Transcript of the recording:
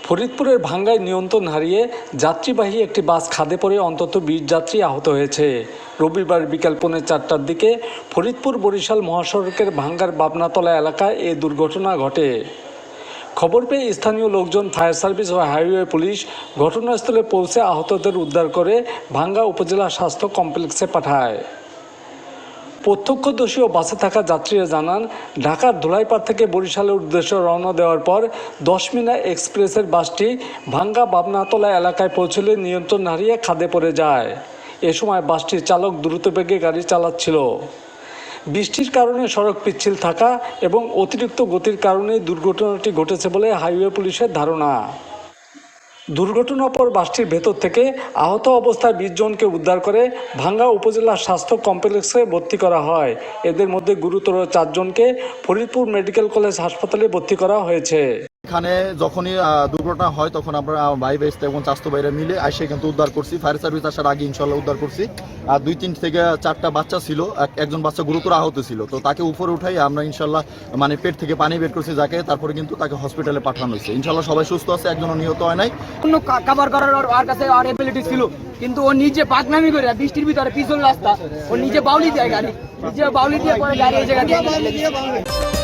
ফরিদপুরের ভাঙ্গায় নিয়ন্ত্রণ হারিয়ে যাত্রীবাহী একটি বাস খাদে পড়ে অন্তত ২০ যাত্রী আহত হয়েছে। রবিবার বিকাল 4:30টার দিকে ফরিদপুর বরিশাল মহাসড়কের ভাঙ্গার বাবনাতলা এলাকায় এ দুর্ঘটনা ঘটে। খবর পেয়ে স্থানীয় লোকজন, ফায়ার সার্ভিস ও হাইওয়ে পুলিশ ঘটনাস্থলে পৌঁছে আহতদের উদ্ধার করে ভাঙ্গা উপজেলা স্বাস্থ্য কমপ্লেক্সে পাঠায়। প্রত্যক্ষদর্শী ও বাসে থাকা যাত্রীরা জানান, ঢাকার ধুলাইপাড় থেকে বরিশালের উদ্দেশ্যে রওনা দেওয়ার পর 10 মিনিট এক্সপ্রেসের বাসটি ভাঙ্গা বাবনাতলা এলাকায় পৌঁছলে নিয়ন্ত্রণ হারিয়ে খাদে পড়ে যায়। এ সময় বাসটির চালক দ্রুতবেগে গাড়ি চালাচ্ছিল। বৃষ্টির কারণে সড়ক পিচ্ছিল থাকা এবং অতিরিক্ত গতির কারণে দুর্ঘটনাটি ঘটেছে বলে হাইওয়ে পুলিশের ধারণা। দুর্ঘটনার পর বাসটির ভেতর থেকে আহত অবস্থায় 20 জনকে উদ্ধার করে ভাঙ্গা উপজেলা স্বাস্থ্য কমপ্লেক্সে ভর্তি করা হয়। এদের মধ্যে গুরুতর 4 জনকে ফরিদপুর মেডিকেল কলেজ হাসপাতালে ভর্তি করা হয়েছে। এখানে যখনই দুর্ঘটনা হয় তখন আমরা ভাই বেস্ট এবং স্বাস্থ্য বাইরে মিলে এসে কিন্তু উদ্ধার করছি। ফায়ার সার্ভিস আসার আগে ইনশাল্লাহ উদ্ধার করছি। আর 2-3 থেকে 4টা বাচ্চা ছিল, একজন বাচ্চা গুরুতর আহত ছিল। তো তাকে উপরে উঠাই আমরা ইনশাল্লাহ পেট থেকে পানি বের করছি যাকে, তারপরে কিন্তু তাকে হসপিটালে পাঠানো হয়েছে। ইনশাল্লাহ সবাই সুস্থ আছে, একজনও নিহত হয় নাই। অন্য কাভার করার ওর কাছে আর এবিলিটি ছিল, কিন্তু ও নিজে পাকনামি করে বৃষ্টির ভিতরে পিছন রাস্তা ও নিজে বাউলি দিয়ে গাড়ি, নিজে বাউলি দিয়ে পরে গাড়ি এই জায়গা দিয়ে